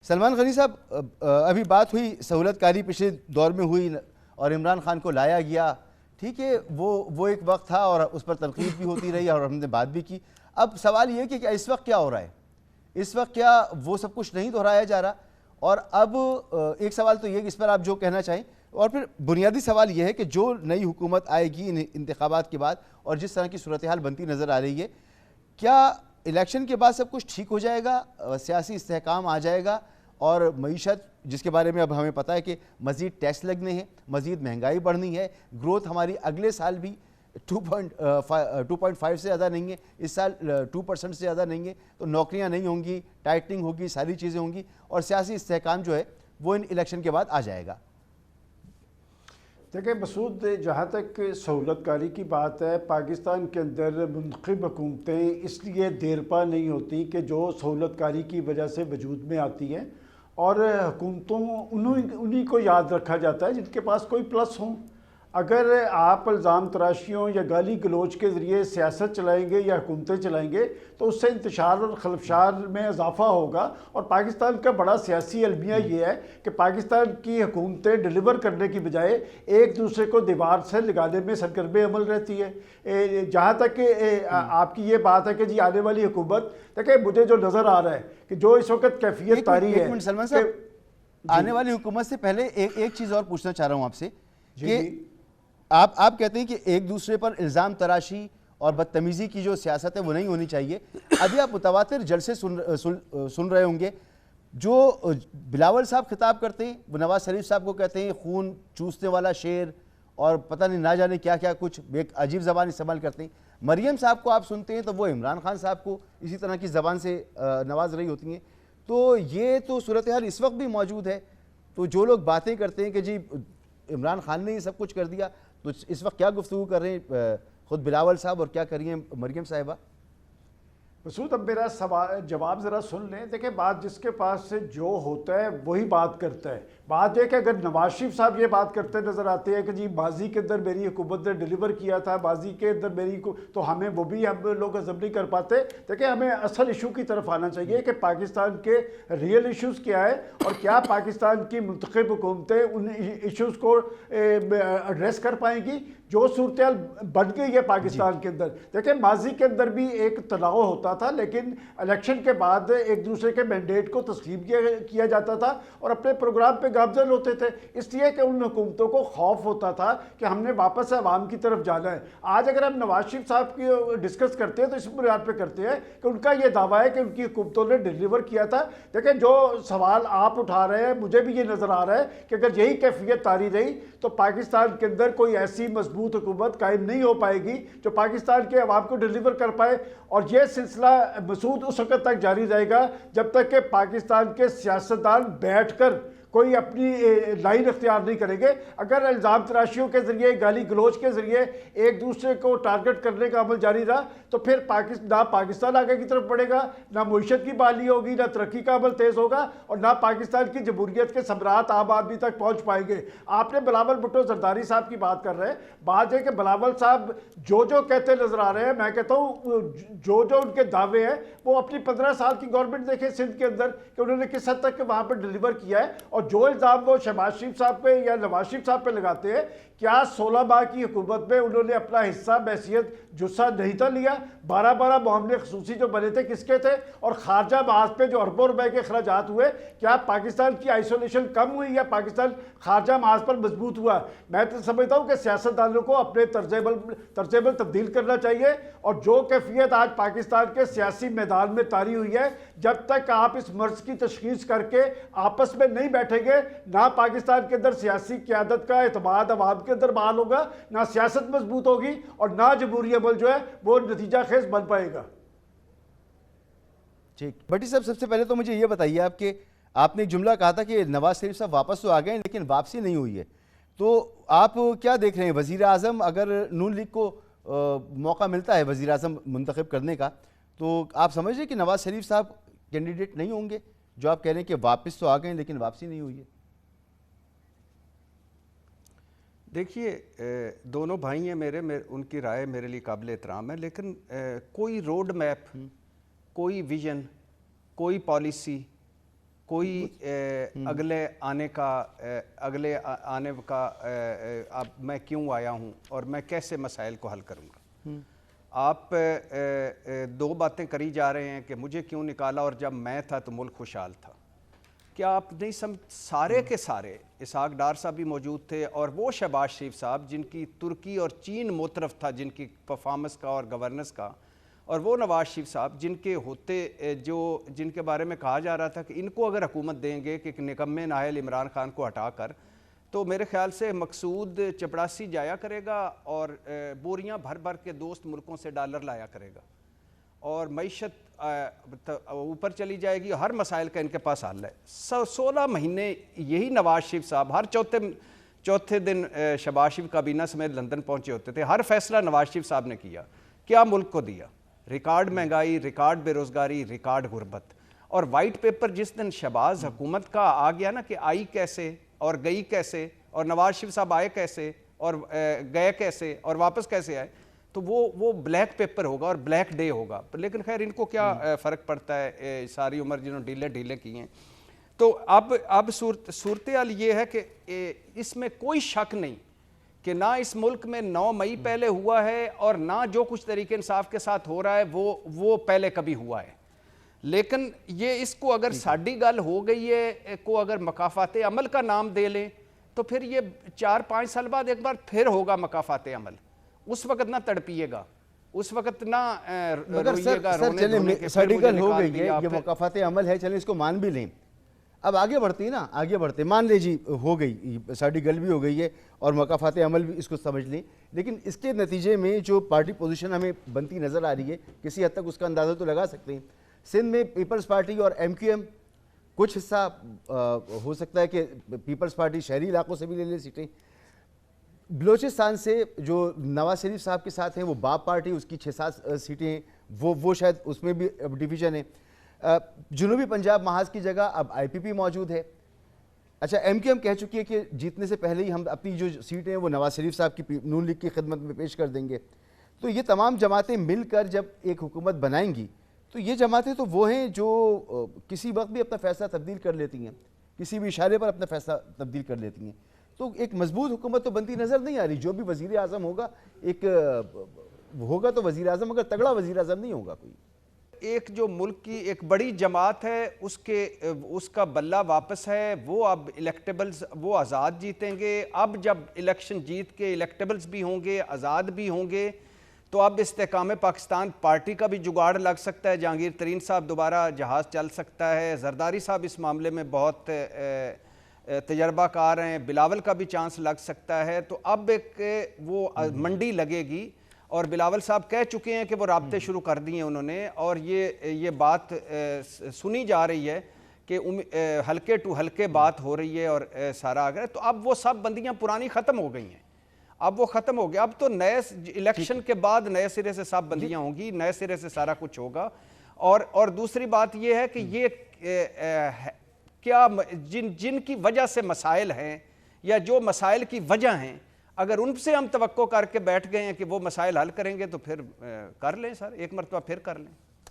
سلمان غنی صاحب، ابھی بات ہوئی سہولت کاری پچھلے دور میں ہوئی اور عمران خان کو لایا گیا، ٹھیک ہے، وہ ایک وقت تھا اور اس پر تنقید بھی ہوتی رہی اور ہم نے بات بھی کی. اب سوال یہ کہ اس وقت کیا ہو رہا ہے؟ اس وقت کیا وہ سب کچھ نہیں دہرایا جا رہا؟ اور اب ایک سوال تو یہ کہ اس پر آپ جو کہنا چاہیں، اور پھر بنیادی سوال یہ ہے کہ جو نئی حکومت آئے گی ان انتخابات کے بعد اور جس طرح کی صورتحال بنتی نظر آ رہی ہے، کیا الیکشن کے بعد سب کچھ ٹھیک ہو جائے گا، سیاسی استحکام آ جائے گا اور معیشت جس کے بارے میں اب ہمیں پتہ ہے کہ مزید ٹیکس لگنے ہیں، مزید مہنگائی بڑھنی ہے، گروتھ ہماری اگلے سال بھی 2.5 سے زیادہ نہیں ہے، اس سال 2% سے زیادہ نہیں ہے، تو نوکریاں نہیں ہوں گی، ٹائٹنگ ہوگی، ساری چیزیں ہوں گی اور سیاسی استحکام جو ہے وہ ان الیکشن کے بعد آ جائے گا؟ دیکھیں مسعود، جہاں تک سہولت کاری کی بات ہے، پاکستان کے اندر منتخب حکومتیں اس لیے دیر پا نہیں ہوتی کہ جو سہولت کاری کی وجہ سے وجود میں آتی ہیں، اور حکومتوں انہی کو یاد رکھا جاتا ہے جن کے پاس کوئی پلس ہوں. اگر آپ الزام تراشیوں یا گالی گلوچ کے ذریعے سیاست چلائیں گے یا حکومتیں چلائیں گے تو اس سے انتشار اور خلفشار میں اضافہ ہوگا. اور پاکستان کا بڑا سیاسی المیہ یہ ہے کہ پاکستان کی حکومتیں ڈیلیور کرنے کی بجائے ایک دوسرے کو دیوار سے لگانے میں سرگرم عمل رہتی ہے. جہاں تک کہ آپ کی یہ بات ہے کہ جی آنے والی حکومت، دیکھیں مجھے جو نظر آ رہا ہے کہ جو اس وقت کیفیت طاری ہے، سلمان صاحب آنے والی حکومت سے پہلے ایک چیز اور پوچھنا چاہ رہا ہوں آپ سے کہ آپ کہتے ہیں کہ ایک دوسرے پر الزام تراشی اور بدتمیزی کی جو سیاست ہے وہ نہیں ہونی چاہیے. ابھی آپ متواتر جلسے سن رہے ہوں گے، جو بلاول صاحب خطاب کرتے ہیں وہ نواز شریف صاحب کو کہتے ہیں خون چوسنے والا شیر اور پتہ نہیں نہ جانے کیا کیا کچھ ایک عجیب زبان استعمال کرتے ہیں. مریم صاحب کو آپ سنتے ہیں تو وہ عمران خان صاحب کو اسی طرح کی زبان سے نواز رہی ہوتی ہیں. تو یہ تو صورتحال اس وقت بھی موجود ہے. تو جو لوگ باتیں کرتے ہیں کہ جی عمران خان نے یہ سب کچھ کر دیا، تو اس وقت کیا گفتگو کر رہے ہیں خود بلاول صاحب اور کیا کر رہی ہیں مریم صاحبہ؟ مسعود اب میرا جواب ذرا سن لیں. دیکھیں بات جس کے پاس سے جو ہوتا ہے وہی بات کرتا ہے. بات یہ کہ اگر نواز شریف صاحب یہ بات کرتے نظر آتے ہیں کہ جی ماضی کے اندر میری حکومت نے ڈیلیور کیا تھا، ماضی کے اندر میری تو ہمیں وہ بھی ہم لوگ عزم نہیں کر پاتے. دیکھیں ہمیں اصل ایشو کی طرف آنا چاہیے کہ پاکستان کے ریئل ایشوز کیا ہے اور کیا پاکستان کی منتخب حکومتیں ان ایشوز کو ایڈریس کر پائیں گی. جو صورتحال بن گئی ہے پاکستان کے اندر، دیکھیں ماضی کے اندر بھی ایک تناؤ ہوتا تھا، لیکن الیکشن کے بعد ایک دوسرے کے مینڈیٹ کو تسلیم کیا جاتا تھا اور اپنے پروگرام پہ گامزن ہوتے تھے، اس لیے کہ ان حکومتوں کو خوف ہوتا تھا کہ ہم نے واپس عوام کی طرف جانا ہے. آج اگر ہم نواز شریف صاحب کی ڈسکس کرتے ہیں تو اس بنیاد پہ کرتے ہیں کہ ان کا یہ دعویٰ ہے کہ ان کی حکومتوں نے ڈیلیور کیا تھا. دیکھیں جو سوال آپ اٹھا رہے ہیں مجھے بھی یہ نظر آ رہا ہے کہ اگر یہی کیفیت طاری رہی تو پاکستان کے اندر کوئی ایسی مضبوط حکومت قائم نہیں ہو پائے گی جو پاکستان کے عوام کو ڈیلیور کر پائے. اور یہ سلسلہ مسعود اس وقت تک جاری رہے گا جب تک کہ پاکستان کے سیاستدان بیٹھ کر کوئی اپنی لائن اختیار نہیں کریں گے. اگر الزام تراشیوں کے ذریعے، گالی گلوچ کے ذریعے ایک دوسرے کو ٹارگٹ کرنے کا عمل جاری رہا تو پھر نہ پاکستان آگے کی طرف بڑھے گا، نہ معیشت کی بحالی ہوگی، نہ ترقی کا عمل تیز ہوگا اور نہ پاکستان کی جمہوریت کے ثمرات عام آدمی تک پہنچ پائیں گے. آپ نے بلاول بھٹو زرداری صاحب کی بات کر رہے ہیں. بات ہے کہ بلاول صاحب جو کہتے نظر آ رہے ہیں، میں کہتا ہوں جو ان کے دعوے ہیں وہ اپنی 15 سال کی گورنمنٹ دیکھیں سندھ کے اندر کہ انہوں نے کس حد تک وہاں پر ڈیلیور کیا ہے. اور جو الزام وہ شہباز شریف صاحب پہ یا نواز شریف صاحب پہ لگاتے ہیں، کیا 16 ماہ کی حکومت میں انہوں نے اپنا حصہ بحیثیت جثہ نہیں تھا لیا؟ 12 معاملے خصوصی جو بنے تھے کس کے تھے؟ اور خارجہ محاذ پہ جو اربوں روپے کے اخراجات ہوئے، کیا پاکستان کی آئسولیشن کم ہوئی یا پاکستان خارجہ محاذ پر مضبوط ہوا؟ میں تو سمجھتا ہوں کہ سیاستدانوں کو اپنے طرز عمل تبدیل کرنا چاہیے. اور جو کیفیت آج پاکستان کے سیاسی میدان میں طاری ہوئی ہے، جب تک آپ اس مرض کی تشخیص کر کے آپس میں نہیں بیٹھیں گے، نہ پاکستان کے اندر سیاسی قیادت کا اعتماد عوام کے اندر بحال ہوگا، نہ سیاست مضبوط ہوگی اور نہ جمہوری عمل جو ہے وہ نتیجہ خیز بن پائے گا. ٹھیک. بھٹی صاحب سب سے پہلے تو مجھے یہ بتائیے آپ نے ایک جملہ کہا تھا کہ نواز شریف صاحب واپس تو آ گئے لیکن واپسی نہیں ہوئی ہے. تو آپ کیا دیکھ رہے ہیں؟ وزیر اعظم اگر نون لیگ کو موقع ملتا ہے وزیر اعظم منتخب کرنے کا، تو آپ سمجھ رہے ہیں کہ نواز شریف صاحب کینڈیڈیٹ نہیں ہوں گے؟ جو آپ کہہ رہے ہیں کہ واپس تو آ گئے لیکن واپسی نہیں ہوئی ہے. دیکھیے دونوں بھائی ہیں میرے، ان کی رائے میرے لیے قابل احترام ہے، لیکن کوئی روڈ میپ، کوئی ویژن، کوئی پالیسی، کوئی اگلے آنے کا اب میں کیوں آیا ہوں اور میں کیسے مسائل کو حل کروں گا. آپ دو باتیں کری جا رہے ہیں کہ مجھے کیوں نکالا اور جب میں تھا تو ملک خوشحال تھا. کیا آپ نہیں سارے کے سارے اسحاق ڈار صاحب بھی موجود تھے اور وہ شہباز شریف صاحب جن کی ترکی اور چین موطرف تھا جن کی پرفارمنس کا اور گورننس کا, اور وہ نواز شریف صاحب جن کے جن کے بارے میں کہا جا رہا تھا کہ ان کو اگر حکومت دیں گے کہ نکمے نااہل عمران خان کو ہٹا کر, تو میرے خیال سے مقصود چپڑاسی جایا کرے گا اور بوریاں بھر بھر کے دوست ملکوں سے ڈالر لایا کرے گا اور معیشت اوپر چلی جائے گی. ہر مسائل کا ان کے پاس حل ہے. 16 مہینے یہی نواز شریف صاحب ہر چوتھے دن شہباز شریف کابینہ سمیت لندن پہنچے ہوتے تھے. ہر فیصلہ نواز شریف صاحب نے کیا ملک کو دیا. ریکارڈ مہنگائی, ریکارڈ بے روزگاری, ریکارڈ غربت. اور وائٹ پیپر جس دن شہباز حکومت کا آ گیا نا کہ آئی کیسے اور گئی کیسے اور نواز شریف صاحب آئے کیسے اور گئے کیسے اور واپس کیسے آئے, تو وہ بلیک پیپر ہوگا اور بلیک ڈے ہوگا. لیکن خیر ان کو کیا فرق پڑتا ہے, ساری عمر جنہوں ڈھیلے کی ہیں. تو اب صورتحال یہ ہے کہ اس میں کوئی شک نہیں کہ نہ اس ملک میں 9 مئی پہلے ہوا ہے اور نہ جو کچھ طریقے انصاف کے ساتھ ہو رہا ہے وہ پہلے کبھی ہوا ہے. لیکن یہ اس کو اگر ساڈی گل ہو گئی ہے کو اگر مکافات عمل کا نام دے لیں تو پھر یہ 4-5 سال بعد ایک بار پھر ہوگا مکافات عمل. اس وقت نہ تڑپیے گا, اس وقت نہ روئیے گا. سر چلیں ساڈی گل ہو گئی ہے, یہ مکافات عمل ہے, چلیں اس کو مان بھی لیں. اب آگے بڑھتے ہیں نا, آگے بڑھتے مان لے جی ہو گئی, ساڈی گل بھی ہو گئی ہے اور مکافات عمل بھی اس کو سمجھ لیں. لیکن اس کے نتیجے میں جو پارٹی پوزیشن ہمیں بنتی نظر آ رہی ہے کسی حد تک اس کا اندازہ تو لگا سکتے ہیں. سندھ میں پیپلز پارٹی اور ایم کیو ایم کچھ حصہ ہو سکتا ہے کہ پیپلز پارٹی شہری علاقوں سے بھی لے لے سیٹیں. بلوچستان سے جو نواز شریف صاحب کے ساتھ ہیں وہ باب پارٹی, اس کی 6-7 سیٹیں ہیں, وہ شاید اس میں بھی ڈویژن ہے. جنوبی پنجاب محاذ کی جگہ اب آئی پی پی موجود ہے. اچھا ایم کیو ایم کہہ چکی ہے کہ جیتنے سے پہلے ہی ہم اپنی جو سیٹیں ہیں وہ نواز شریف صاحب کی نون لیگ کی خدمت میں پیش کر دیں گے. تو یہ تمام جماعتیں مل کر جب ایک حکومت بنائیں گی تو یہ جماعتیں تو وہ ہیں جو کسی وقت بھی اپنا فیصلہ تبدیل کر لیتی ہیں, کسی بھی اشارے پر اپنا فیصلہ تبدیل کر لیتی ہیں. تو ایک مضبوط حکومت تو بنتی نظر نہیں آ رہی. جو بھی وزیر اعظم ہوگا ہوگا تو وزیر اعظم, مگر تگڑا وزیر اعظم نہیں ہوگا کوئی. ایک جو ملک کی ایک بڑی جماعت ہے اس کا بلہ واپس ہے. وہ اب الیکٹیبلز وہ آزاد جیتیں گے. اب جب الیکشن جیت کے الیکٹیبلز بھی ہوں گے, آزاد بھی ہوں گے, تو اب استحکام پاکستان پارٹی کا بھی جگاڑ لگ سکتا ہے. جہانگیر ترین صاحب دوبارہ جہاز چل سکتا ہے. زرداری صاحب اس معاملے میں بہت تجربہ کار ہیں. بلاول کا بھی چانس لگ سکتا ہے. تو اب ایک وہ منڈی لگے گی اور بلاول صاحب کہہ چکے ہیں کہ وہ رابطے شروع کر دیے انہوں نے, اور یہ بات سنی جا رہی ہے کہ ہلکے ٹو ہلکے بات ہو رہی ہے اور سارا آ گیا. تو اب وہ سب بندیاں پرانی ختم ہو گئی ہیں, اب وہ ختم ہو گیا. اب تو نئے الیکشن کے بعد نئے سرے سے سب بندیاں ہوں گی, نئے سرے سے سارا کچھ ہوگا. اور دوسری بات یہ ہے کہ یہ کیا جن کی وجہ سے مسائل ہیں یا جو مسائل کی وجہ ہیں, اگر ان سے ہم توقع کر کے بیٹھ گئے ہیں کہ وہ مسائل حل کریں گے تو پھر کر لیں سر, ایک مرتبہ پھر کر لیں.